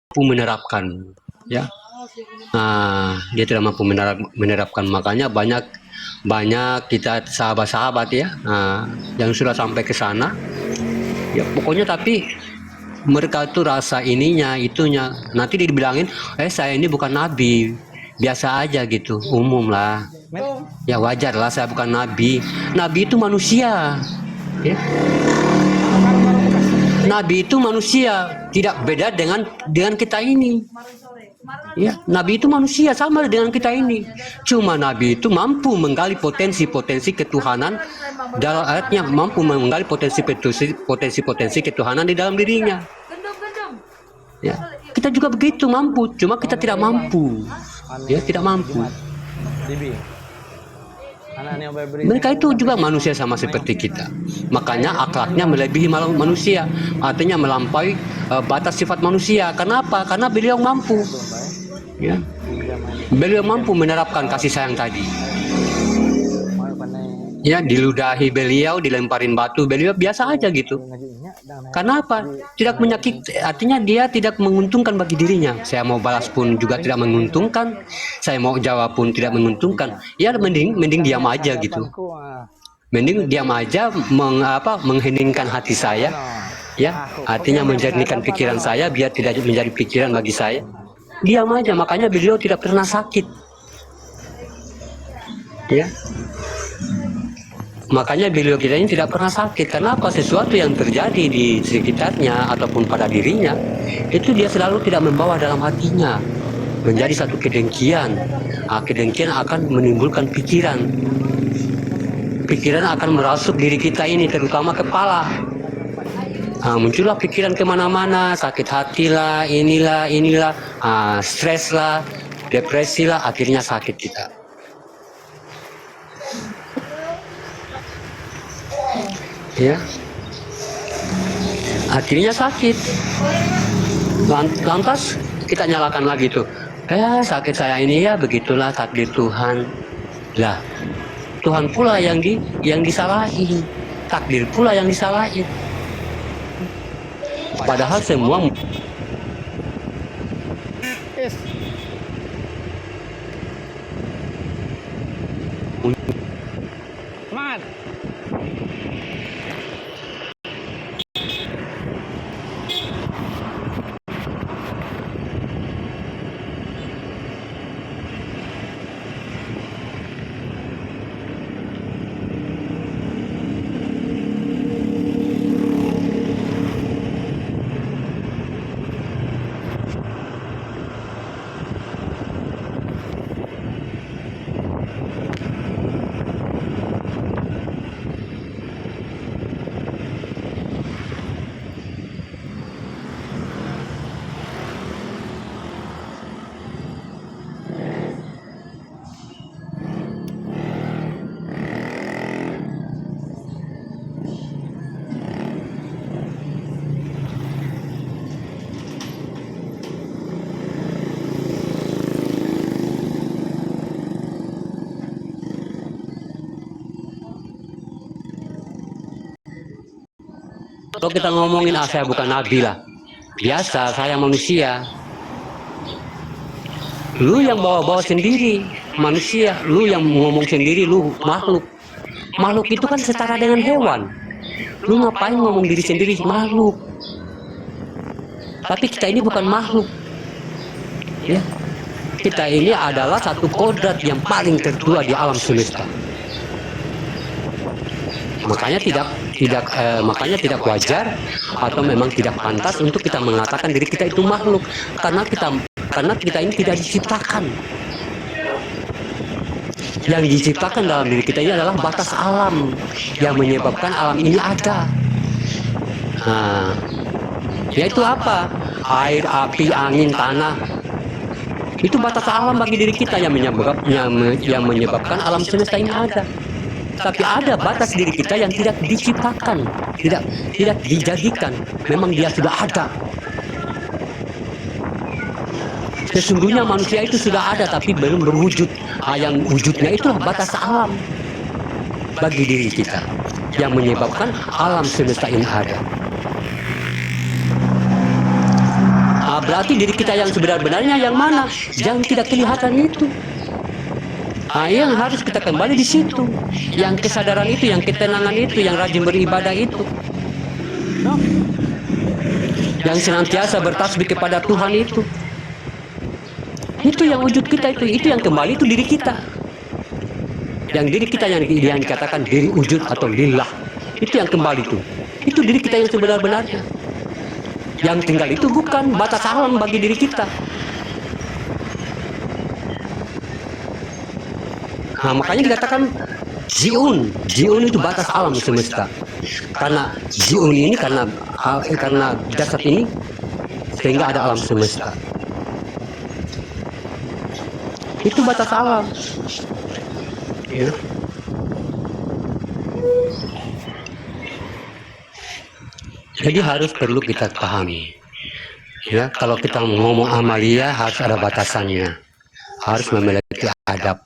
mampu menerapkan, ya. Dia tidak mampu menerapkan, makanya banyak kita sahabat-sahabat ya, yang sudah sampai ke sana, ya pokoknya tapi mereka tuh rasa ininya itunya, nanti dibilangin, saya ini bukan nabi, biasa aja gitu, umum lah, ya wajar lah, saya bukan nabi. Nabi itu manusia, ya. Nabi itu manusia, tidak beda dengan kita ini. Ya, Nabi itu manusia sama dengan kita ini. Cuma Nabi itu mampu menggali potensi-potensi ketuhanan, dalam artinya mampu menggali potensi ketuhanan di dalam dirinya. Ya, kita juga begitu mampu, cuma kita tidak mampu. Ya, tidak mampu. Mereka itu juga manusia sama seperti kita. Makanya akhlaknya melebihi manusia, artinya melampaui batas sifat manusia. Kenapa? Karena beliau mampu. Ya. Beliau mampu menerapkan kasih sayang tadi. Ya, diludahi beliau, dilemparin batu, beliau biasa aja gitu. Karena apa? Tidak menyakiti, artinya dia tidak menguntungkan bagi dirinya. Saya mau balas pun juga tidak menguntungkan, saya mau jawab pun tidak menguntungkan. Ya mending diam aja gitu. Mending diam aja, mengheningkan hati saya, ya, artinya menjernihkan pikiran saya biar tidak menjadi pikiran bagi saya. Diam aja, makanya beliau tidak pernah sakit. Ya. Makanya beliau kita ini tidak pernah sakit. Kenapa? Sesuatu yang terjadi di sekitarnya ataupun pada dirinya, itu dia selalu tidak membawa dalam hatinya menjadi satu kedengkian. Kedengkian akan menimbulkan pikiran. Pikiran akan merasuk diri kita ini, terutama kepala. Muncullah pikiran kemana-mana, sakit hati lah, inilah, stres lah, depresi lah, akhirnya sakit kita. Ya, akhirnya sakit. Lantas kita nyalakan lagi tuh, sakit saya ini ya begitulah takdir Tuhan. Lah, Tuhan pula yang disalahin, takdir pula yang disalahin. Padahal semua semangat. kalau kita ngomongin saya bukan nabi lah, biasa, saya manusia. Lu yang bawa-bawa sendiri manusia, lu yang ngomong sendiri lu makhluk. Makhluk itu kan setara dengan hewan. Lu ngapain ngomong diri sendiri makhluk? Tapi kita ini bukan makhluk. Ya. Kita ini adalah satu kodrat yang paling tertua di alam semesta. Makanya tidak wajar atau memang tidak pantas untuk kita mengatakan diri kita itu makhluk, karena kita ini tidak diciptakan. Yang diciptakan dalam diri kita ini adalah batas alam yang menyebabkan alam ini ada. Yaitu apa? Air, api, angin, tanah. Itu batas alam bagi diri kita yang menyebabkan alam semesta ini ada. Tapi ada batas diri kita yang tidak diciptakan, tidak dijadikan. Memang dia sudah ada. Sesungguhnya manusia itu sudah ada tapi belum berwujud. Yang wujudnya itulah batas alam bagi diri kita yang menyebabkan alam semesta ini ada. berarti diri kita yang sebenar-benarnya yang mana? Yang tidak kelihatan itu. Yang harus kita kembali di situ. Yang kesadaran itu, yang ketenangan itu, yang rajin beribadah itu. Yang senantiasa bertasbih kepada Tuhan itu. Itu yang wujud kita itu yang kembali itu diri kita. Yang diri kita yang dikatakan diri wujud atau lillah. Itu yang kembali itu. Itu diri kita yang sebenar-benarnya. Yang tinggal itu bukan batas alam bagi diri kita. Makanya dikatakan Jiun itu batas alam semesta. Karena Jiun ini karena jasad ini sehingga ada alam semesta. Itu batas alam. Ya. Jadi harus perlu kita pahami. Ya, kalau kita ngomong amalia harus ada batasannya. Harus memiliki adab.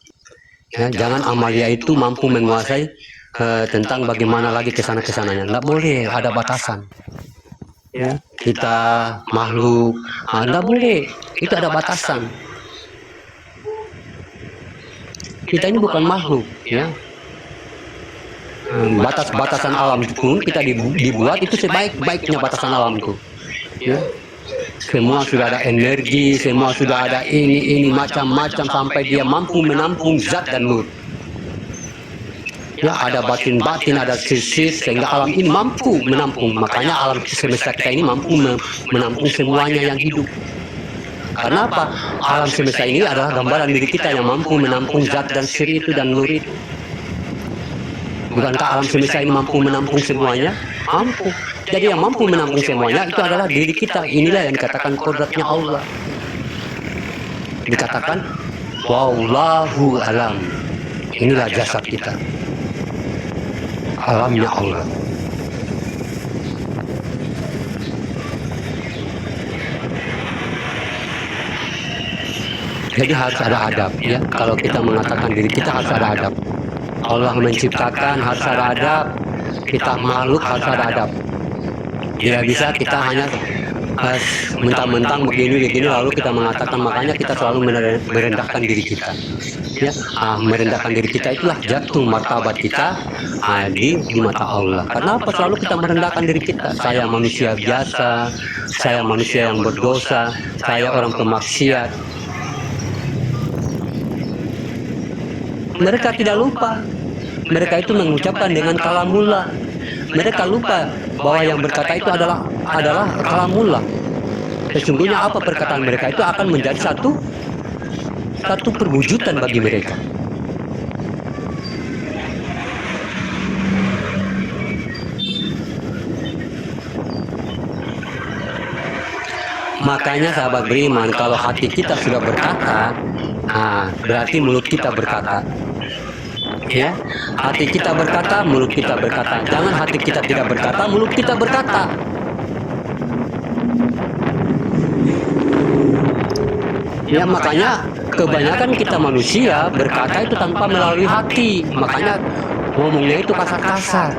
Ya, jangan amalia itu mampu menguasai tentang bagaimana lagi kesana-kesananya. Nggak boleh, ada batasan. Ya, kita makhluk, nggak boleh. Itu ada batasan. Kita ini bukan makhluk, ya. Batasan alam pun kita dibuat itu sebaik-baiknya batasan alam itu. Ya. Semua sudah ada energi, semua sudah ada ini macam-macam sampai dia mampu menampung zat dan nur. Ya, ada batin-batin, ada sisi sehingga alam ini mampu menampung. Makanya alam semesta kita ini mampu menampung semuanya yang hidup. Karena apa? Alam semesta ini adalah gambaran diri kita yang mampu menampung zat dan siri itu dan nur itu. Bukankah alam semesta ini mampu menampung semuanya? Mampu. Jadi yang mampu menampung semuanya itu adalah diri kita. Inilah yang dikatakan kodratnya Allah. Dikatakan wallahu alam. Inilah jasad kita. Alamnya Allah. Jadi harus ada adab, ya. Kalau kita mengatakan diri kita harus ada adab. Allah menciptakan harus ada adab. Kita makhluk harus ada adab. Tidak bisa kita hanya mentang-mentang begini lalu kita mengatakan, makanya kita selalu merendahkan diri kita. Ya, merendahkan diri kita itulah jatuh martabat kita di mata Allah. Kenapa selalu kita merendahkan diri kita? Saya manusia biasa, saya manusia yang berdosa, saya orang pemaksiat. Mereka tidak lupa. Mereka itu mengucapkan dengan kalamullah. Mereka lupa bahwa yang berkata itu adalah kalamullah. Sesungguhnya apa perkataan mereka itu akan menjadi satu perwujudan bagi mereka. Makanya sahabat beriman, kalau hati kita sudah berkata, berarti mulut kita berkata. Ya, hati kita berkata, mulut kita berkata. Jangan hati kita tidak berkata, mulut kita berkata. Ya, makanya kebanyakan kita manusia berkata itu tanpa melalui hati. Makanya ngomongnya itu kasar-kasar.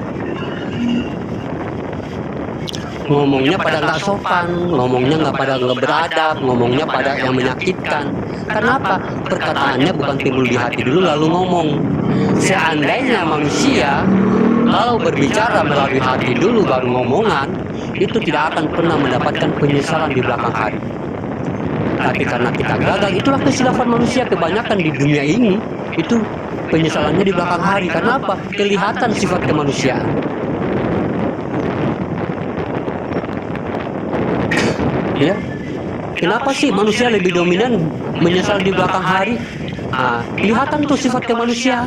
Ngomongnya pada nggak sopan, ngomongnya nggak beradab, ngomongnya pada yang menyakitkan. Kenapa? Perkataannya bukan timbul di hati dulu lalu ngomong. Seandainya manusia kalau berbicara melalui hati dulu baru ngomongan, itu tidak akan pernah mendapatkan penyesalan di belakang hari. Tapi karena kita gagal, itulah kesilapan manusia kebanyakan di dunia ini. Itu penyesalannya di belakang hari. Karena apa? Kelihatan sifat kemanusiaan. Ya, kenapa sih manusia lebih dominan menyesal di belakang hari? Kelihatan tuh sifat kemanusiaan.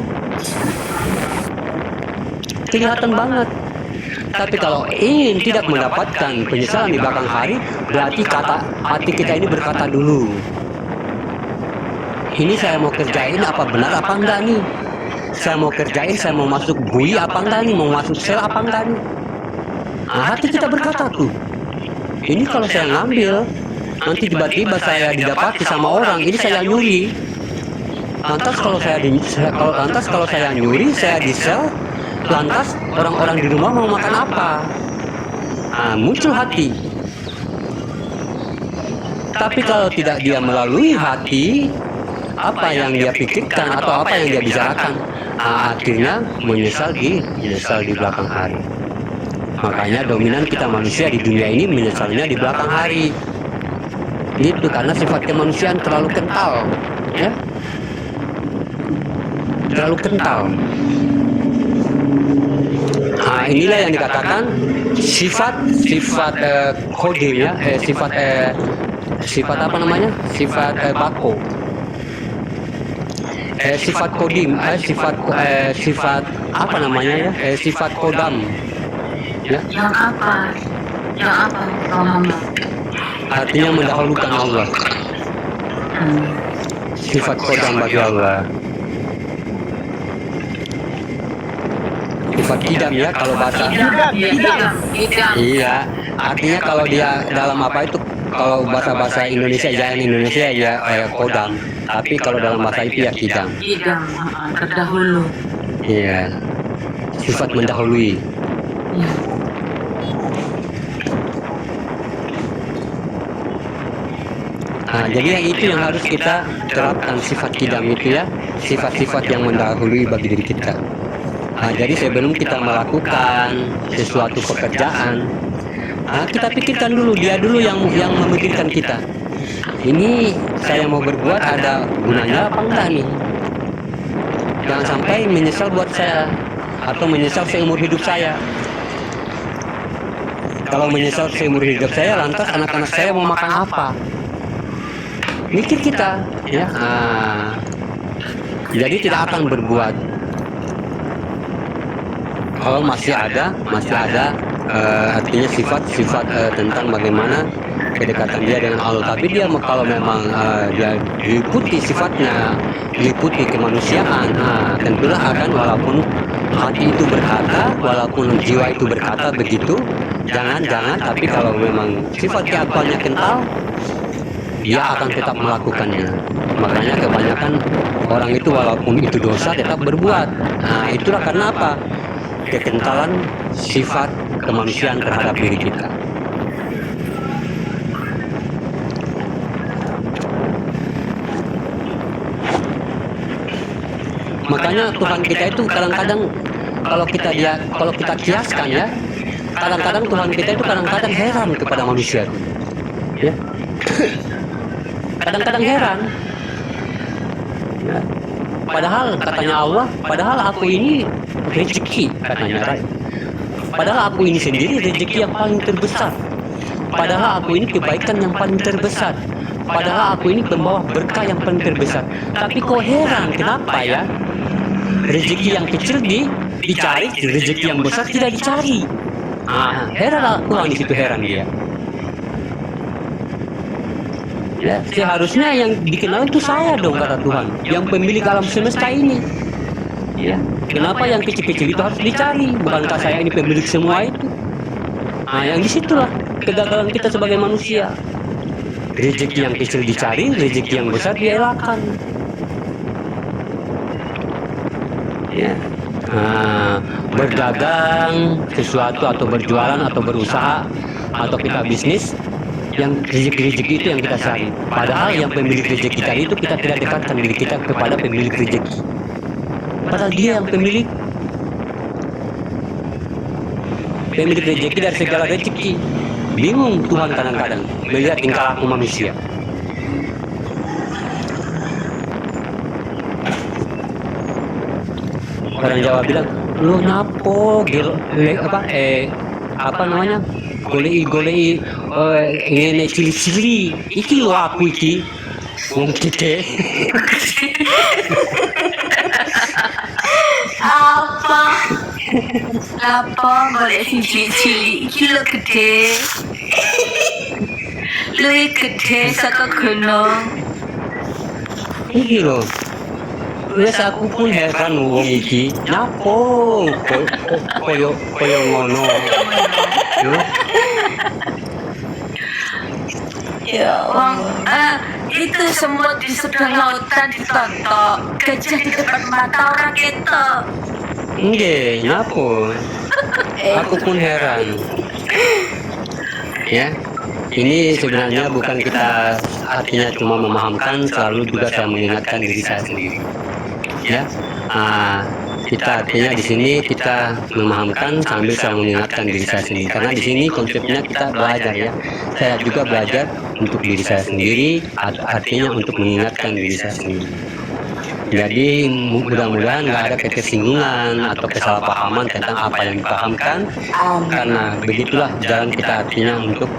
Kelihatan banget. Tapi kalau ingin tidak mendapatkan penyesalan di belakang hari, berarti hati kita ini berkata dulu, ini saya mau kerjain apa benar apa enggak nih? Saya mau kerjain, saya mau masuk bui apa enggak nih? Mau masuk sel apa enggak nih? Hati kita berkata tuh, ini kalau saya ngambil, nanti tiba-tiba saya didapati sama orang, ini saya nyuri. Lantas kalau saya nyuri, saya di sel, lantas orang-orang di rumah mau makan apa? Muncul hati. Tapi kalau tidak dia melalui hati, apa yang dia pikirkan atau apa yang dia bicarakan, akhirnya menyesal di belakang hari. Makanya dominan kita manusia di dunia ini menyesalnya di belakang hari. Gitu, karena sifat kemanusiaan terlalu kental, ya, terlalu kental. Nah, inilah yang dikatakan sifat kodim, ya, sifat apa namanya? Sifat bako. Sifat kodim, sifat apa namanya, ya? Sifat kodam. Ya. Yang apa? Yang apa, Pak Muhammad? Artinya mendahulukan Allah. Sifat kodam bagi Allah. Sifat kidam, ya, kalau bahasa. Idam. Iya, artinya kalau dia dalam apa itu, kalau bahasa Indonesia, jalan Indonesia ya kodam. Tapi kalau dalam bahasa itu ya kidam. Idam, terdahulu. Iya, sifat mendahului. Ya. Nah, jadi yang itu yang harus kita terapkan, sifat kidam itu, ya, sifat-sifat yang mendahului bagi diri kita. Nah, jadi sebelum kita melakukan sesuatu pekerjaan, kita pikirkan dulu, dia dulu yang memikirkan kita. Ini saya mau berbuat ada gunanya apa enggak nih? Jangan sampai menyesal buat saya atau menyesal seumur hidup saya. Kalau menyesal seumur hidup saya, lantas anak-anak saya mau makan apa? Mikir kita, ya. Jadi tidak akan berbuat. Kalau masih ada artinya sifat-sifat tentang bagaimana kedekatan dia dengan Allah. Tapi dia kalau memang dia diikuti sifatnya, diikuti kemanusiaan, tentulah akan, walaupun hati itu berkata, walaupun jiwa itu berkata begitu, jangan, tapi kalau memang sifat keakuannya kental, dia akan tetap melakukannya. Makanya kebanyakan orang itu walaupun itu dosa tetap berbuat. Nah, itulah karena apa? Kekentalan sifat kemanusiaan terhadap diri kita. Makanya Tuhan kita itu kadang-kadang kalau kita kiaskan, ya, kadang-kadang Tuhan kita itu kadang-kadang heran kepada manusia itu, ya. Kadang-kadang heran, ya. Padahal katanya Allah, padahal aku ini rezeki, katanya, right? Padahal aku ini sendiri rezeki yang paling terbesar. Padahal aku ini kebaikan yang paling terbesar. Padahal aku ini pembawa berkah yang paling terbesar. Tapi kok heran, kenapa, ya? Rezeki yang kecil dicari, rezeki yang besar tidak dicari. Heran Tuhan di situ, heran dia. Ya, seharusnya yang dikenal itu saya dong, kata Tuhan, yang pemilik alam semesta ini. Ya, kenapa yang kecil-kecil itu harus dicari? Bukankah saya ini pemilik semua itu? Yang disitulah kegagalan kita sebagai manusia. Rezeki yang kecil dicari, rezeki yang besar dielakkan. Ya. Berdagang sesuatu atau berjualan atau berusaha atau kita bisnis, yang rezeki-rezeki itu yang kita cari. Padahal yang pemilik rezeki tadi itu kita tidak dekatkan diri kita kepada pemilik rezeki. Padahal dia yang pemilik rezeki dari segala rezeki. Bingung Tuhan kadang-kadang melihat tingkah laku manusia. Orang Jawa bilang, lu napo apa namanya, golei ngene cili-cili iki lho aku iki wong gede. Apa boleh cili-cili iki lho gede. Lu gede saka gunung. Iki lho. Wes aku pun heran wong iki. Napo koyo ngono. Yo. Ya, itu semut di seberang lautan ditonton, gajah di depan mata orang kita. Nggih, napo? Aku pun heran. Ya. ini sebenarnya bukan kita artinya cuma memahamkan, selalu juga saya mengingatkan diri saya sendiri. Ya, kita artinya di sini kita memahamkan sambil saya mengingatkan diri saya sendiri. Karena di sini konsepnya kita belajar ya. Saya juga belajar untuk diri saya sendiri, artinya untuk mengingatkan diri saya sendiri. Jadi mudah-mudahan nggak ada ketersinggungan atau kesalahpahaman tentang apa yang dipahamkan, karena begitulah jalan kita artinya untuk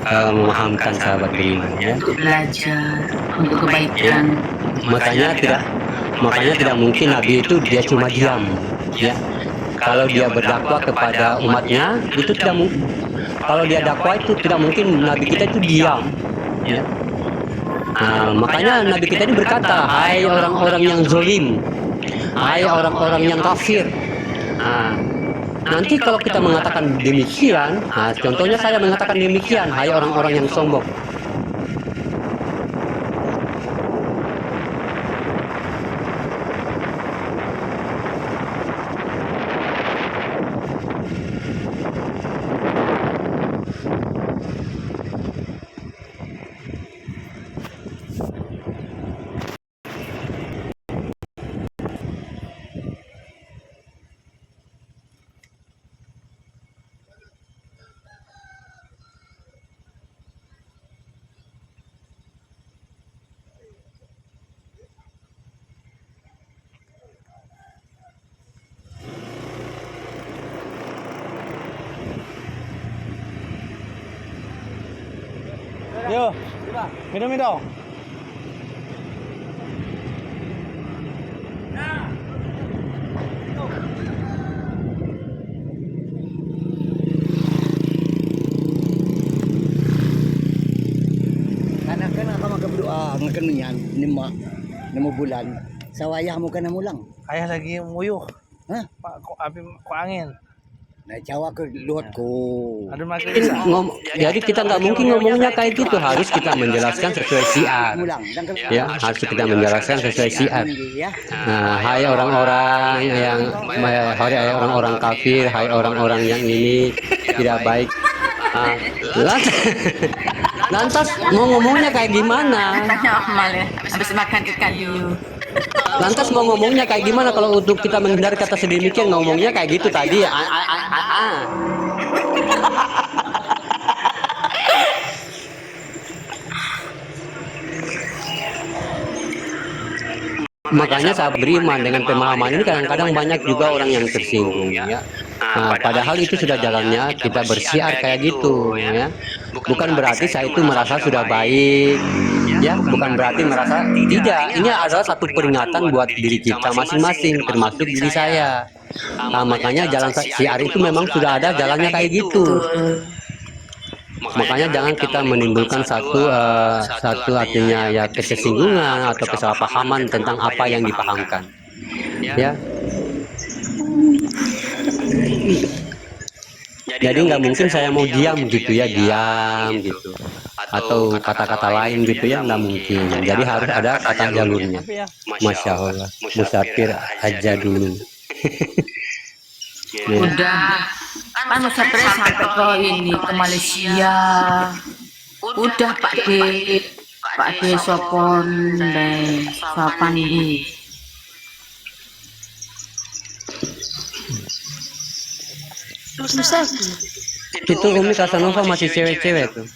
memahamkan sahabat beriman ya. Untuk belajar, untuk kebaikan. Makanya tidak mungkin Nabi itu dia cuma diam ya. Kalau dia berdakwah kepada umatnya itu tidak mungkin. Kalau dia dakwah itu tidak mungkin Nabi kita itu diam ya. Makanya Nabi kita ini berkata, hai orang-orang yang zolim, hai orang-orang yang kafir. Nanti kalau kita mengatakan demikian, contohnya saya mengatakan demikian, hai orang-orang yang sombong. Yo, minum dong. Karena ako magkabudoa nga kanunyan nimo bulan sa wayah mo ka na mulang. Ayah lagi muyuh. Hah? Pak kok api kok angin. Na jawa ke luot ko. Aduh magkaiba. Jadi kita nggak mungkin ngomongnya kayak gitu, harus kita menjelaskan sesuai syiar. Mulang. Ya, harus kita menjelaskan sesuai syiar. Ya. Hai orang-orang yang, hai orang-orang kafir, hai orang-orang yang ini tidak baik. Lantas mau ngomongnya kayak gimana? Tanya Akmal ya, habis makan ikan dulu. Lantas mau ngomongnya kayak gimana kalau untuk kita menghindari kata sedemikian, ngomongnya kayak gitu tadi. Makanya sahabat beriman dengan pemahaman ini kadang-kadang banyak juga orang yang tersinggung ya. Padahal itu sudah jalannya kita bersiar kayak gitu ya. Bukan berarti saya itu merasa sudah baik ya, bukan berarti merasa tidak. Ini adalah satu peringatan buat diri kita masing-masing, termasuk diri saya. Makanya jalan siar itu memang sudah ada jalannya kayak gitu. Makanya jangan kita menimbulkan satu artinya ya kesinggungan atau kesalahpahaman tentang apa yang dipahamkan ya. Jadi nggak mungkin saya mau diam gitu ya, diam gitu atau kata-kata lain gitu ya, nggak mungkin. Jadi harus ada kata jalurnya. Masya Allah, musafir aja dulu. Udah, kan musafirnya sampai ke ini, ke Malaysia. Udah Pak D Sopon deh, Sopan ini. Itu Umi Casanova masih cewek-cewek tuh.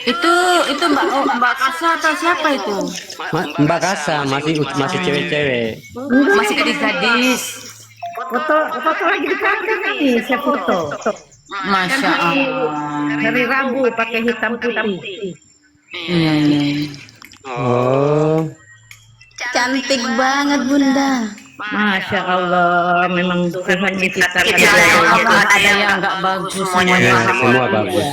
Itu Mbak Kasa atau siapa itu? Mbak Kasa masih cewek-cewek. Masih gadis-gadis. Foto lagi dipakai nih, saya foto. Masya Allah. Hari Rabu pakai hitam putih. Iya. Oh, Cantik banget Bunda. Masya Allah, memang Tuhan menciptakan Ada yang nggak bagus semuanya. ya, semua bagus.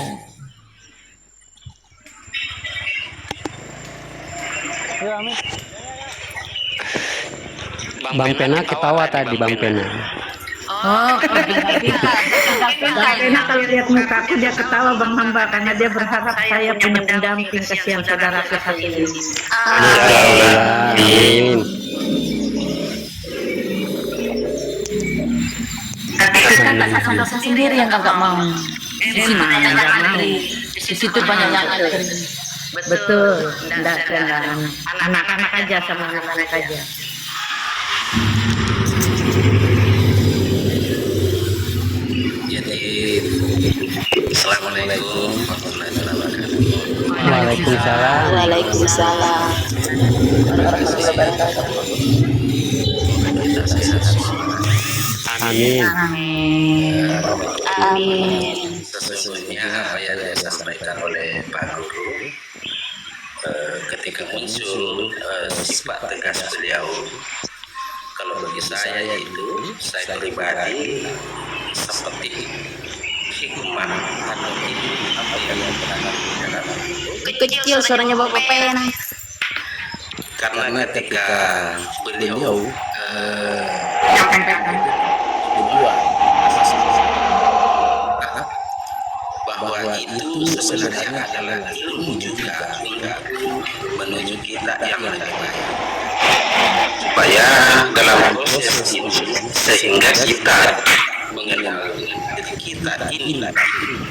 Yo, Amin. Bang Pena ketawa tadi, Bang Pena. Oh, Karena kalau lihat mukaku dia ketawa Bang Hamba karena dia berharap saya punya pendamping kasihan saudara kita ini. Amin. tapi kan tak saya sendiri yang nggak mau. Di sini Nggak mau. Di situ banyak yang ada. Betul, enggak kena anak-anak aja sama anak-anak aja. Jadi Assalamualaikum warahmatullahi wabarakatuh. Waalaikumsalam. Waalaikumsalam. Kita sehat semua. Amin. Amin. Sesungguhnya apa yang disampaikan oleh Pak Guru ketika muncul sifat tegas beliau, kalau bagi saya itu saya pribadi seperti hikmah atau apa yang pernah dalam Kecil suaranya Bapak Pen. karena ketika beliau bahwa itu sebenarnya adalah ilmu juga menuju kita yang lebih baik, supaya dalam proses ini sehingga kita mengenal diri kita ini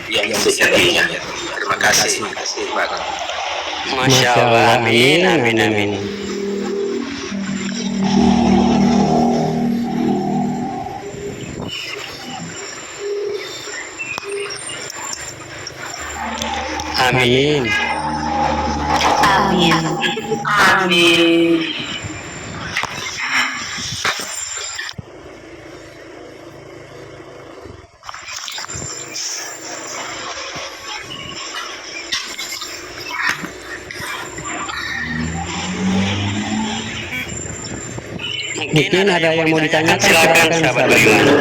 yang sejatinya. Terima kasih Pak. Masya Allah. Amin. Amin. Amin. Amin. Amin. Amin. Mungkin ada yang mau ditanyakan, silakan sahabat bagaimana.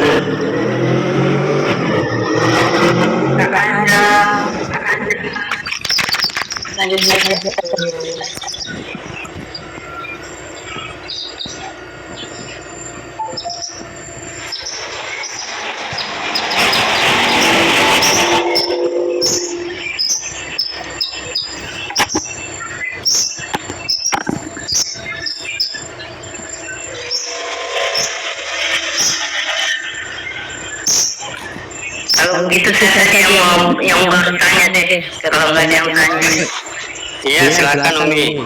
Kalau gitu saya yang bertanya deh, kalau nggak ada yang tanya. Iya, silakan Umi.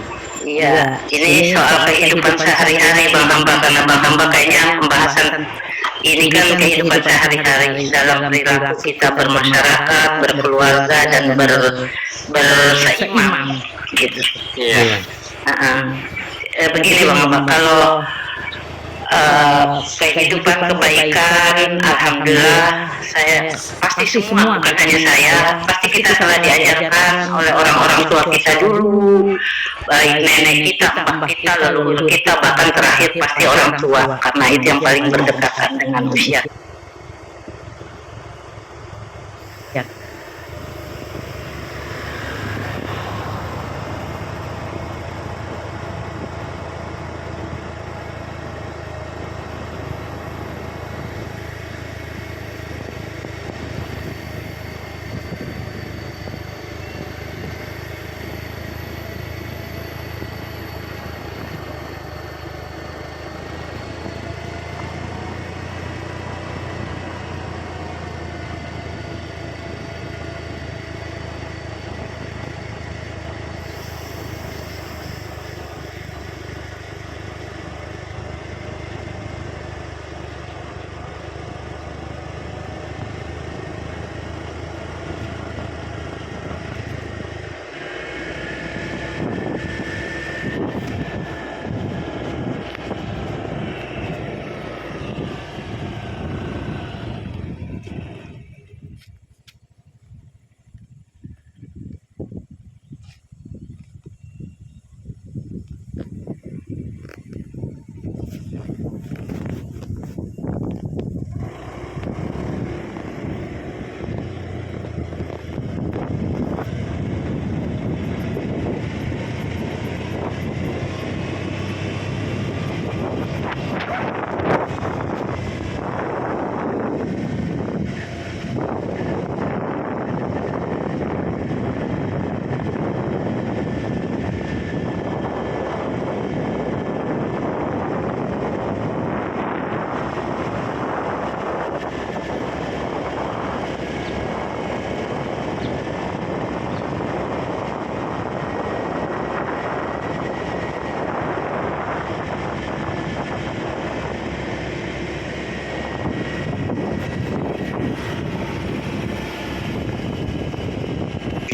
Iya, ini soal kehidupan sehari-hari Bang Hamba, karena Bang Hamba kayaknya pembahasan ini kan kehidupan sehari-hari dalam perilaku kita bermasyarakat, berkeluarga dan berseimam gitu. Iya. Begini Bang Hamba, kalau kehidupan kebaikan, alhamdulillah saya pasti semua, bukan hanya saya, pasti kita telah diajarkan oleh orang-orang tua kita dulu, baik nenek kita, mbah kita, leluhur kita, bahkan terakhir pasti orang tua, karena itu yang paling berdekatan dengan usia.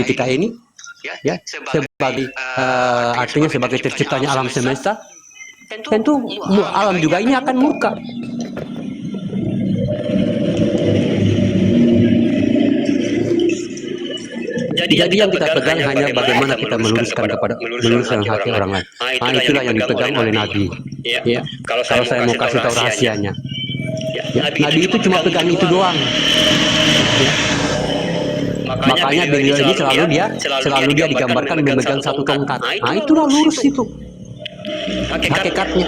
kita ini, ya, sebagai artinya sebagai terciptanya alam semesta, tentu alam juga ini akan murka. Jadi yang kita pegang hanya bagaimana kita meluruskan hati orang lain. Nah, itulah yang dipegang oleh Nabi. Ya, kalau saya mau kasih tahu rahasianya, ya, Nabi itu cuma pegang itu doang. Ya. Makanya beliau ini selalu dia digambarkan memegang satu tongkat. Nah, itulah lurus itu hakikatnya.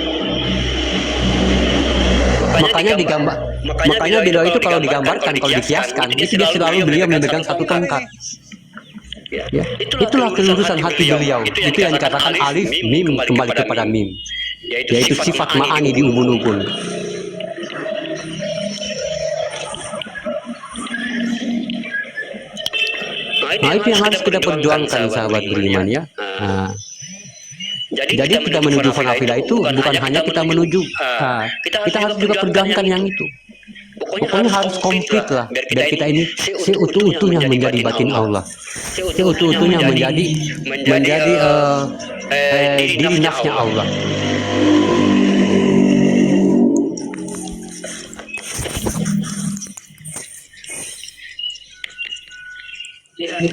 Makanya beliau itu kalau digambarkan, kalau dikiaskan, itu dia selalu beliau memegang satu tongkat. Ya, itulah kelurusan hati beliau. Itu yang dikatakan alif mim kembali kepada mim, yaitu sifat ma'ani di ubun-ubun. Nah, itu yang harus kita perjuangkan, sahabat beriman, ya. Nah, jadi kita menuju fanafilah itu bukan hanya kita menuju, kita harus juga perjuangkan yang itu. Pokoknya harus komplit lah, biar kita ini seutuh-utuhnya menjadi batin Allah, seutuh-utuhnya menjadi diri nafsnya Allah.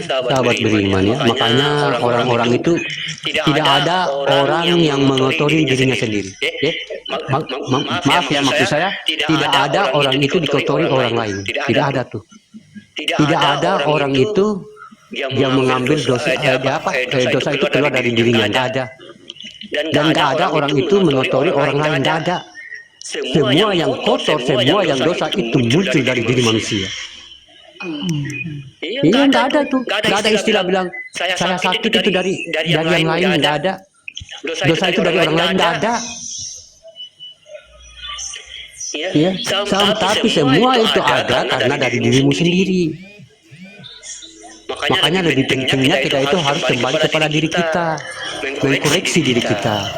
Sahabat beriman, ya, makanya orang-orang itu tidak ada orang yang mengotori dirinya sendiri. Maaf ya, maksud saya tidak ada orang itu dikotori orang lain. Tidak ada tuh. Tidak ada orang itu yang mengambil dosa dosa itu keluar dari dirinya. Tidak ada. Dan tidak ada orang itu mengotori orang lain. Tidak ada. Semua yang kotor, semua yang dosa itu muncul dari diri manusia. Iya, nggak ada tuh, nggak ada istilah bilang saya sakit itu dari yang lain, nggak ada. Dosa itu dari orang lain, nggak ada. Ya, tapi semua itu ada karena dari dirimu sendiri. Makanya lebih pentingnya kita itu harus kembali kepada diri kita, mengkoreksi diri kita.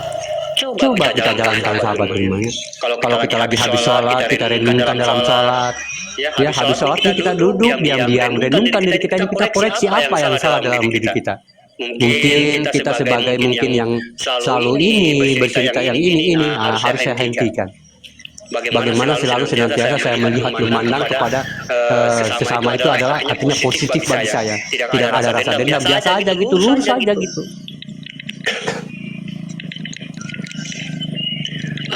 Coba kita jalankan, sahabat beriman. Kalau kita lagi habis sholat, kita renungkan dalam sholat. Ya, habis sholat kita duduk diam-diam, renungkan diri kita ini, kita koreksi apa yang salah dalam diri kita. Mungkin kita sebagai yang selalu ini bercerita yang ini harus saya hentikan. Bagaimana selalu senantiasa saya melihat, memandang kepada sesama itu adalah artinya positif bagi saya. Tidak ada rasa dendam, biasa aja gitu, lurus aja gitu.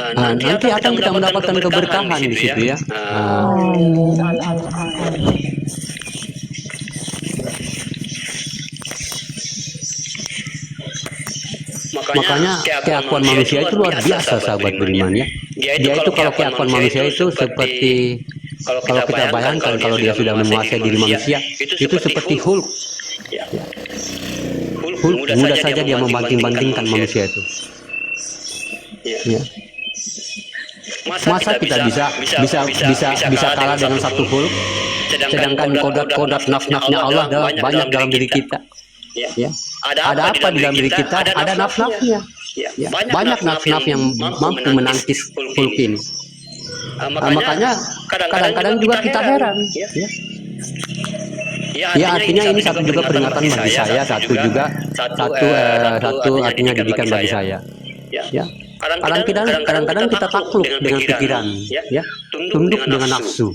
Nanti akan kita mendapatkan keberkahan di situ, ya. Makanya keakuan manusia itu luar biasa, sahabat beriman, ya. Dia itu kalau keakuan manusia itu seperti, kalau kita bayangkan kalau dia sudah menguasai diri manusia, itu seperti Hulk. Hulk mudah saja dia membanting-bantingkan manusia itu. Ya. Masa kita bisa kalah dengan satu Hulk, sedangkan kodat naf-nafnya Allah banyak dalam diri kita. Ya. Ada apa di dalam diri kita? Ada naf-nafnya. Ya. Banyak naf-naf yang mampu menangkis Hulk ini. Makanya kadang-kadang juga kita heran. Ya, artinya ini satu juga peringatan bagi saya, satu artinya didikan bagi saya. Ya. Kadang-kadang kita takluk dengan pikiran, ya, tunduk dengan nafsu.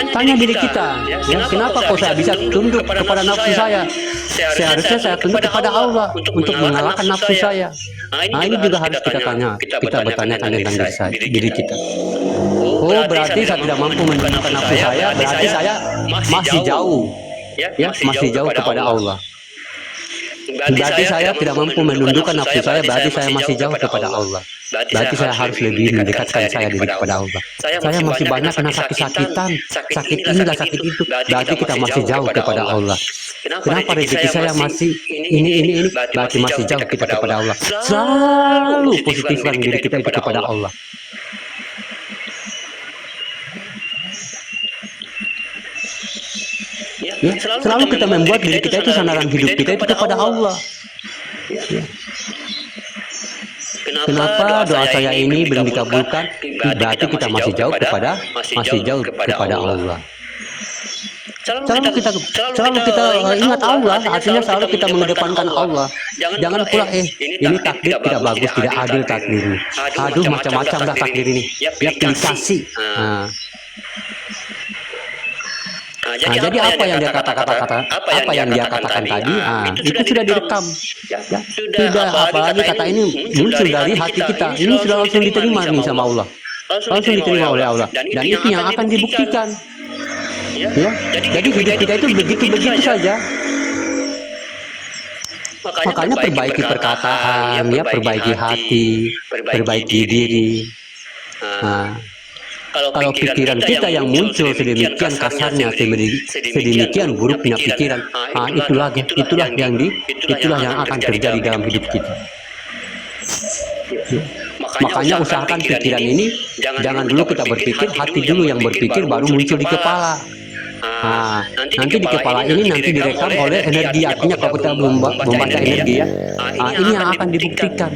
Tanya diri kita, ya, kenapa kok saya bisa tunduk kepada nafsu saya? Seharusnya saya tunduk kepada Allah untuk mengalahkan nafsu saya. Nah, ini juga harus kita tanya, kita bertanyakan tentang diri kita. Oh, berarti saya tidak mampu menundukkan nafsu saya, berarti saya masih jauh, ya, masih jauh kepada Allah. Berarti saya tidak mampu menundukkan nafsu saya, berarti saya masih jauh kepada Allah. Berarti saya harus lebih mendekatkan saya diri kepada Allah. Saya masih banyak kena sakit-sakitan, sakit inilah sakit itu, berarti kita masih jauh kepada Allah. Kenapa rezeki saya masih ini, berarti masih jauh kita kepada Allah. Selalu positifkan diri kita itu kepada Allah. Ya, selalu kita membuat diri kita itu sandaran hidup kita itu kepada Allah. Ya. Kenapa doa saya ini belum dikabulkan? Berarti kita masih jauh kepada Allah. selalu kita ingat Allah, artinya selalu kita mengedepankan Allah. Jangan pula ini takdir tidak bagus, tidak adil takdir ini. Aduh, macam-macam dah takdir ini. Ya pilih kasih. Jadi apa yang dia apa yang dia katakan tadi, itu sudah direkam. Ya, sudah, apalagi kata ini muncul dari hati kita. Ini sudah langsung diterima nih sama Allah. Langsung diterima oleh Allah. Dan itu yang akan dibuktikan. Ya, jadi hidup kita itu begitu saja. Makanya perbaiki perkataan, ya, perbaiki hati, perbaiki diri. Kalau pikiran kita yang muncul sedemikian kasarnya, sedemikian buruknya pikiran, itulah yang akan terjadi dalam hidup kita. Makanya usahakan pikiran ini, jangan dulu kita berpikir, hati dulu yang berpikir, baru muncul di kepala. Nanti di kepala ini nanti direkam oleh energi, artinya kalau kita membaca energi, ya, ini yang akan dibuktikan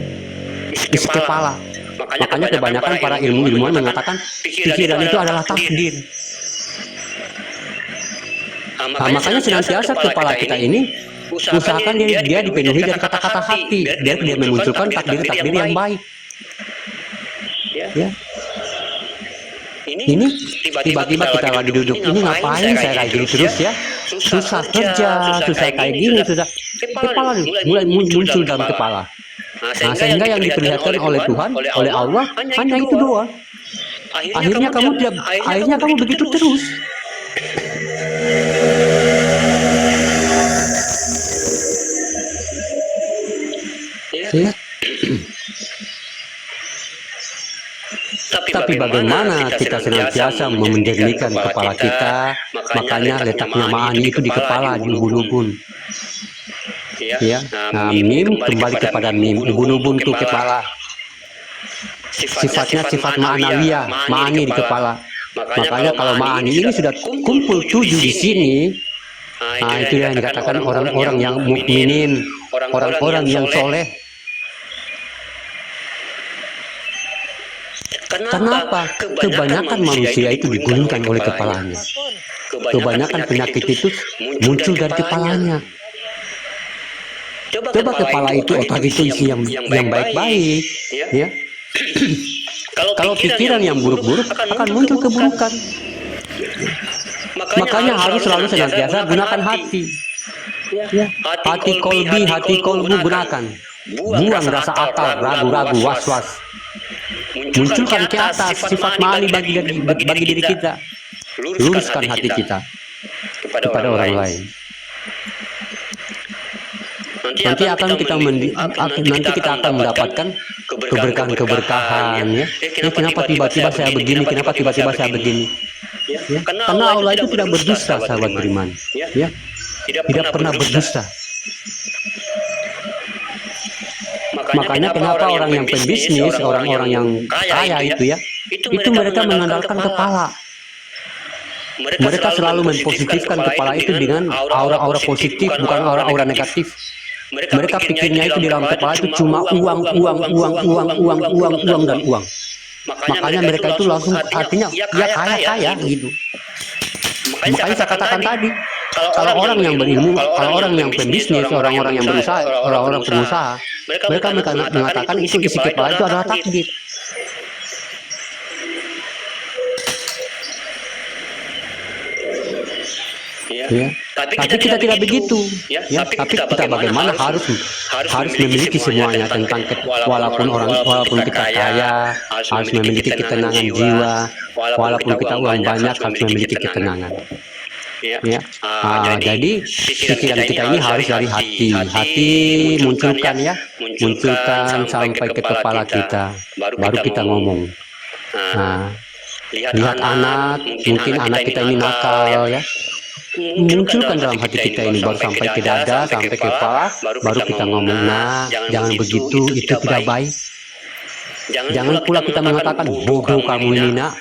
di kepala. Makanya kebanyakan para ilmuwan mengatakan pikiran itu adalah takdir. Makanya senantiasa kepala kita ini usahakan dia dipenuhi dari kata-kata hati, biar dia memunculkan takdir-takdir yang baik. Ya. Ini tiba-tiba kita lagi duduk, ini ngapain saya kayak gini terus ya? Susah kerja, susah kayak gini, susah. Kepala mulai muncul dalam kepala. Sehingga yang diperlihatkan oleh Tuhan, oleh Allah, hanya itu doang. Akhirnya kamu begitu terus. Ya. Tapi bagaimana kita senantiasa memendernihkan kepala kita? Makanya letaknya ma'ani itu di kepala, di ubun-ubun. Ya, mim kembali kepada mim, ubun-ubun itu kepala. Sifatnya sifat ma'anawiyah, ma'ani di kepala. Makanya kalau ma'ani ini sudah kumpul 7 di sini, itu yang dikatakan orang-orang yang mukminin, orang-orang yang soleh. Kenapa? Kebanyakan manusia itu digulingkan oleh kepalanya. Kebanyakan penyakit itu muncul dari kepalanya. Coba kepala itu, otak itu isi yang baik-baik, ya. Kalau pikiran yang buruk-buruk akan muncul keburukan. Makanya harus selalu senantiasa gunakan hati. Ya. Hati kolbu gunakan. Buang rasa akal, ragu-ragu, was-was. Munculkan ke atas sifat ma'ani bagi diri kita. Luruskan hati kita kepada orang lain. Nanti kita akan mendapatkan keberkahan-keberkahan, ya. Kenapa tiba-tiba saya begini? Kenapa tiba-tiba saya begini? Ya. Karena Allah itu tidak berdusta, sahabat beriman. Ya. Tidak pernah berdusta. Makanya kenapa orang yang pembisnis, orang-orang yang kaya itu, ya, itu mereka mengandalkan kepala. Mereka selalu mempositifkan kepala itu dengan aura-aura positif, bukan aura-aura negatif. Mereka pikirnya itu di dalam kepala itu cuma uang dan uang. Makanya mereka itu langsung artinya ya kaya gitu. Makanya saya katakan tadi, kalau orang yang berilmu, kalau orang yang pembisnis, orang-orang yang berusaha, orang-orang pengusaha, mereka mengatakan itu isi kepala itu adalah takdir. Ya. Tapi kita tidak begitu, ya. Tapi kita bagaimana harus memiliki semuanya tentang walaupun kita kaya, harus memiliki ketenangan jiwa, walaupun kita uang banyak harus memiliki ketenangan. Ya. Jadi pikiran kita ini harus dari hati munculkan, ya, munculkan sampai ke kepala kita, baru kita ngomong. Lihat anak, mungkin anak kita ini nakal, ya. Munculkan dalam hati kita ini, baru sampai ke dada, sampai ke kepala, baru kita ngomong, jangan begitu, itu tidak baik. Jangan pula kita mengatakan, bodoh kamu ini, nak.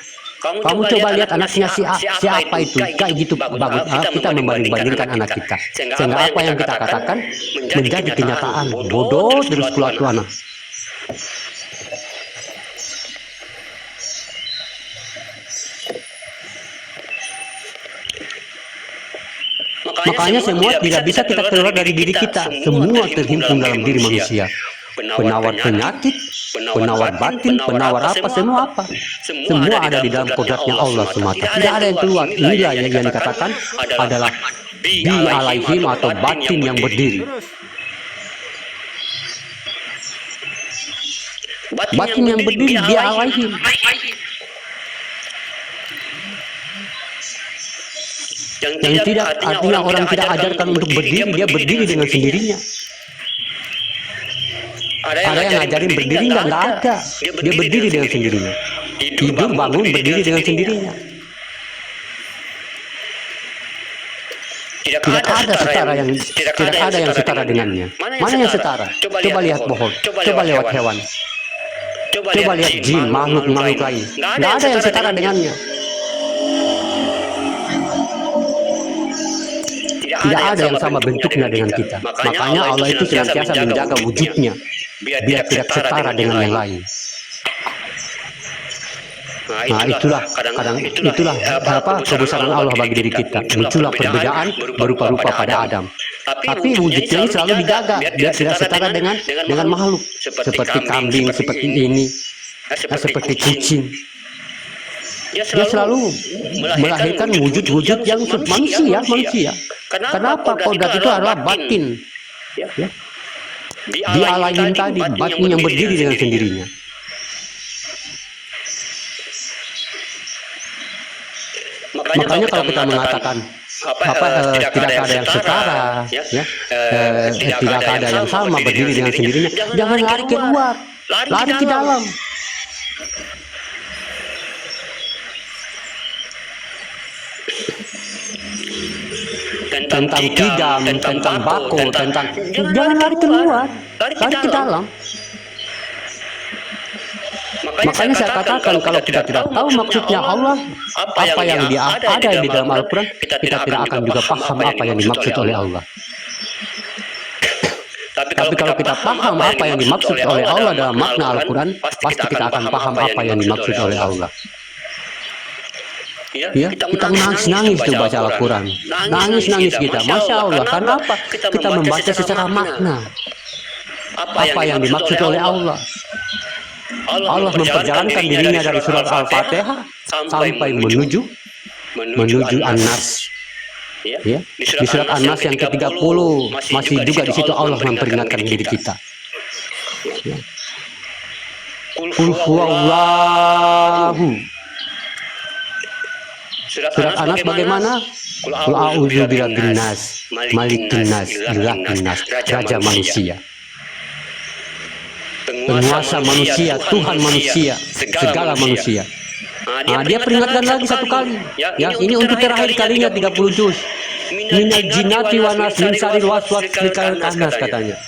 Kamu coba lihat anaknya siapa itu, kayak gitu bagus. Kita membanding-bandingkan anak kita, sehingga apa yang kita katakan menjadi kenyataan. Bodoh terus keluar anak. Makanya semua tidak bisa kita keluar dari diri kita. Semua terhimpun dalam diri manusia. Penawar penyakit, penawar batin, penawar apa, semua apa? Semua ada di dalam kodratnya Allah semata. Tidak ada yang keluar. Inilah yang dikatakan adalah bi alaihim atau batin yang berdiri. Batin yang berdiri bi alaihim. Yang tidak artinya orang tidak ajarkan untuk berdiri, dia berdiri dengan sendirinya. Ada yang ngajarin berdiri nggak ada. Dia berdiri dengan sendirinya. Tidur, bangun, berdiri dengan sendirinya. Tidak ada yang setara dengannya. Mana yang setara? Coba lihat pohon, coba lewat hewan, coba lihat jin, makhluk lain. Nggak ada yang setara dengannya. Tidak ada yang sama bentuknya dengan kita. Makanya Allah itu senantiasa menjaga wujudnya biar tidak setara dengan yang lain. Nah, itulah kebesaran Allah bagi diri kita. Muncullah perbedaan berupa-rupa pada Adam. Tapi wujudnya ini selalu dijaga biar tidak setara dengan makhluk seperti kambing, seperti ini, seperti kucing. Dia selalu melahirkan wujud-wujud yang manusia. Kenapa? Kodrat itu adalah batin. Di alaihim tadi, batin yang berdiri dengan sendirinya. Makanya kalau kita mengatakan tidak ada yang setara, tidak ada yang sama berdiri dengan sendirinya, jangan lari keluar, lari ke dalam. Tentang kidam, tentang bako, jangan lari keluar, lari ke dalam. Makanya saya katakan kalau kita tidak tahu maksudnya Allah, apa yang ada di dalam Al-Quran, kita tidak akan juga paham apa yang dimaksud oleh Allah. Tapi kalau kita paham apa yang dimaksud oleh Allah dalam makna Al-Quran, pasti kita akan paham apa yang dimaksud oleh Allah. Ya, kita nangis tuh baca Al-Quran, nangis kita, Masya Allah. Karena apa? Kita membaca secara makna apa yang dimaksud oleh Allah. Allah memperjalankan dirinya dari surat Al-Fatihah sampai menuju An-Nas. Ya, di surat An-Nas yang ke-30 masih juga di situ Allah memperingatkan diri kita. Ya. Qul huwallahu. Surat An-Nas bagaimana? Qul a'udzu birabbin nas, malikin nas, ilahin nas, raja manusia, penguasa manusia, Tuhan manusia, segala manusia. Nah, dia peringatkan lagi satu kali. Ya, ini untuk terakhir kalinya 30 juz. Minal jinnati wa nas min syarril waswas nas katanya.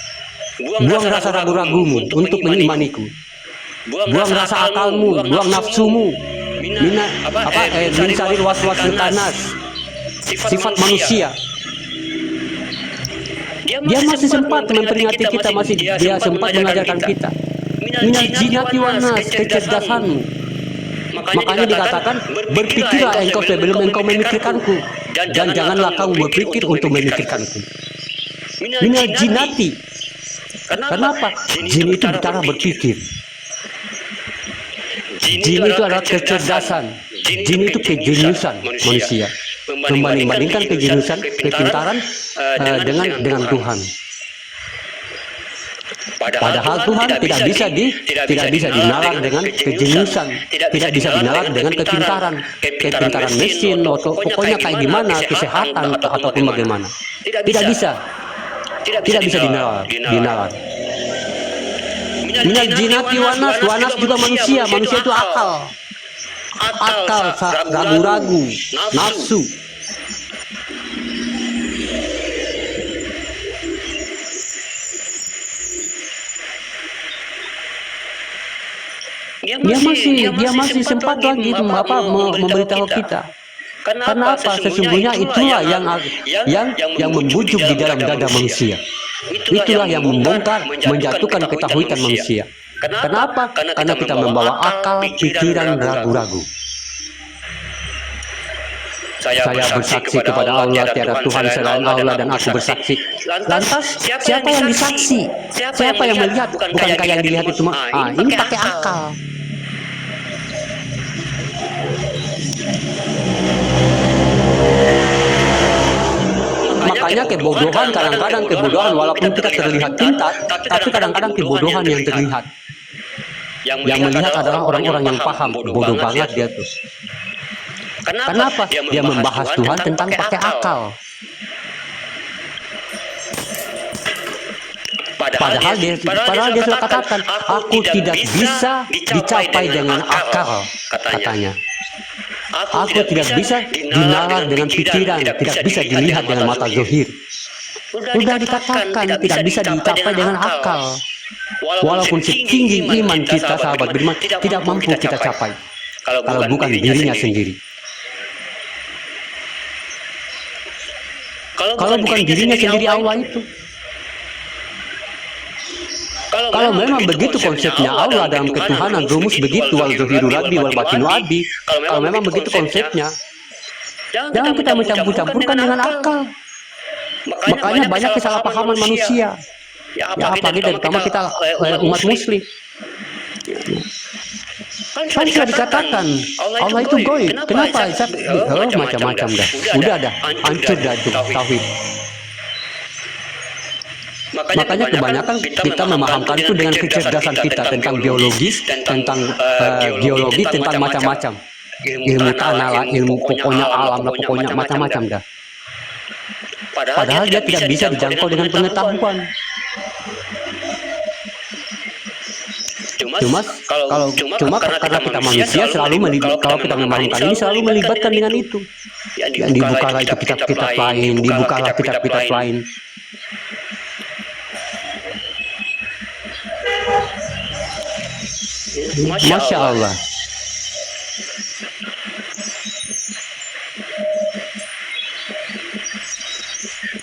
Buang rasa ragu-ragumu untuk mengimaniku. Buang rasa akalmu, buang nafsumu. Min syarril waswas nas. Sifat manusia. Dia masih sempat memperingati kita, dia sempat mengajarkan kita. Minal jinnati wan nas, kecerdasanmu. Makanya dikatakan, berpikirlah engkau sebelum engkau memikirkanku, dan janganlah kamu berpikir untuk memikirkanku. Minal jinnati. Kenapa? Jin itu bicara berpikir. Jin itu adalah kecerdasan. Jin itu kejeniusan manusia. Membanding-bandingkan kejeniusan, kepintaran dengan Tuhan. Padahal Tuhan tidak bisa dinalar dengan kejeniusan, tidak bisa dinalar dengan kepintaran mesin, atau pokoknya kayak gimana, kesehatan ataupun bagaimana. Tidak bisa dinalar. Minal jinnati wanas juga manusia itu akal, ragu-ragu, nafsu. Dia masih sempat lagi memberitahu kita. Karena apa? Sesungguhnya itulah yang membujuk di dalam dada manusia. Itulah yang membongkar, menjatuhkan ketahuitan manusia. Kenapa? Karena kita membawa akal, pikiran ragu-ragu. Saya bersaksi kepada Allah tiada Tuhan selain Allah dan aku bersaksi. Lantas siapa yang disaksi? Siapa yang melihat? Bukankah yang dilihat itu ini pakai akal. Makanya kebodohan kadang-kadang kebodohan walaupun kita terlihat pintar, tapi kadang-kadang kebodohan yang terlihat. Yang melihat adalah orang-orang yang paham. Bodoh banget dia tuh. Kenapa? Dia membahas Tuhan tentang pakai akal. Padahal dia sudah katakan, aku tidak bisa dicapai dengan akal, katanya. Aku tidak bisa dinalar dengan pikiran, tidak bisa dilihat dengan mata zahir. Sudah dikatakan tidak bisa dicapai dengan akal. Walaupun setinggi iman kita, sahabat beriman, tidak mampu kita capai kalau bukan dirinya sendiri. Kalau bukan dirinya sendiri Allah itu. Kalau memang begitu konsepnya Allah dalam ketuhanan, rumus begitu, wal zahiru rabbi wal batinu abi. Kalau memang begitu konsepnya, jangan kita mencampur-campurkan dengan akal. Makanya banyak kesalahpahaman manusia. Ya apalagi terutama kita umat muslim. Kan sudah dikatakan Allah itu goib. Kenapa? Macam-macam dah. Udah dah, hancur dah itu tauhid. Makanya kebanyakan kita memahamkan itu dengan kecerdasan kita tentang biologis, tentang geologi, tentang macam-macam. Ilmu tanah lah, ilmu pokoknya alam lah, pokoknya macam-macam dah. Padahal dia tidak bisa dijangkau dengan pengetahuan. Cuma karena kita manusia kalau kita memahamkan ini selalu melibatkan dengan itu. Yang dibukalah itu kitab-kitab lain, dibukalah kitab-kitab lain. Masya Allah.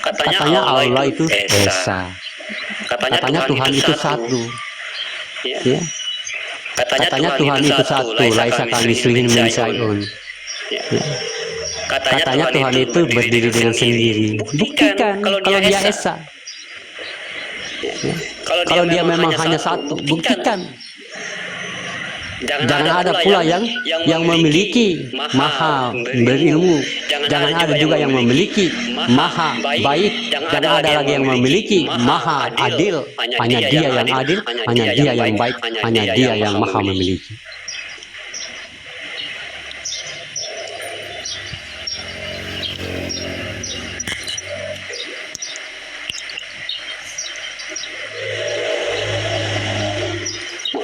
Katanya Allah itu Esa. Katanya Tuhan itu satu. Ya. Katanya Tuhan itu satu. Laisa kamislihi syai'un. Katanya Tuhan itu berdiri dengan sendiri. Buktikan kalau dia Esa. Ya. Kalau dia memang hanya satu, buktikan. Jangan ada pula yang memiliki maha berilmu. Jangan ada juga yang memiliki maha baik. Jangan ada lagi yang memiliki maha adil. Hanya dia yang adil, hanya dia yang baik, hanya dia yang maha memiliki.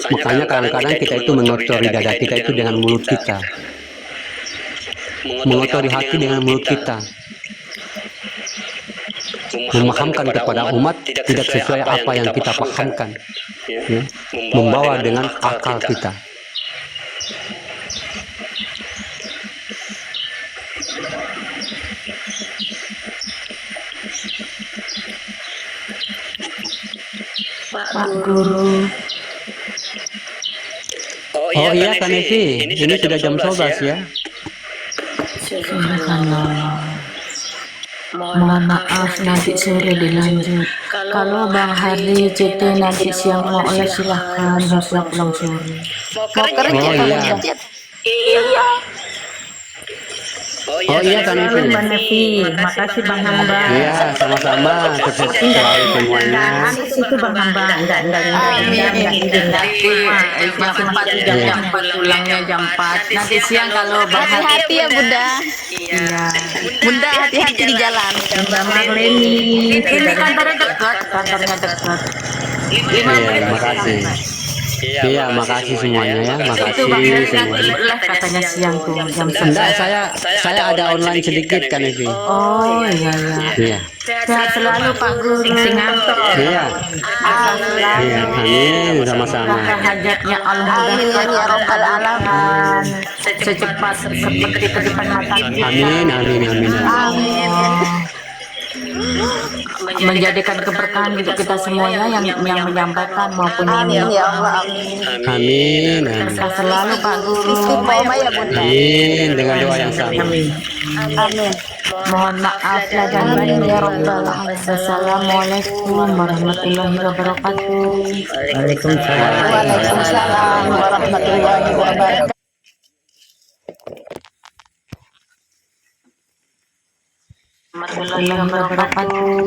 Makanya kadang-kadang kita itu mengotori dada kita itu dengan mulut kita, mengotori hati dengan mulut kita, memahamkan kepada umat tidak sesuai apa yang kita pahamkan, ya. Membawa dengan akal kita. Pak Guru. Oh iya Kak Nevi, ini sudah jam 12 ya. Mohon maaf nanti sore dilanjut. Kalau Bang Hardi CT nanti siang mau oleh silahkan, harusnya pulang sore. Mau kerja iya. Iya. Oh iya Kak Nevi. Bang Nevi, makasih Bang Hamba. Iya sama-sama, sukses selalu semuanya. Itu Bang Hamba, enggak jam 4 pulangnya jam 4. Nanti siang kalau Bang hati-hati ya Bunda. Iya. Bunda hati-hati di jalan. Mbak Marleni, ini kantornya dekat. Iya, makasih. Iya, makasih semuanya ya, makasih semuanya. Lah katanya siang tuh jam 9. Enggak, saya ada online sedikit Kak Nevi. Oh iya. Iya. Sehat selalu Pak Guru. Iya. Iya, amin sama-sama. Hajatnya Allah mudahkan ya Rabbal alamin. Secepat seperti ke depan mata. Amin. Amin. menjadikan keberkahan untuk kita semuanya yang menyampaikan maupun yang Amin ya Allah, amin. Amin. berkah selalu Pak Guru. Istiqomah ya Bunda. Amin. Dengan doa yang sama. Amin. Amin. Mohon maaf lahir dan batin ya Rabbal alamin. Assalamualaikum warahmatullahi wabarakatuh. Waalaikumsalam. Waalaikumsalam warahmatullahi wabarakatuh. Warahmatullahi wabarakatuh.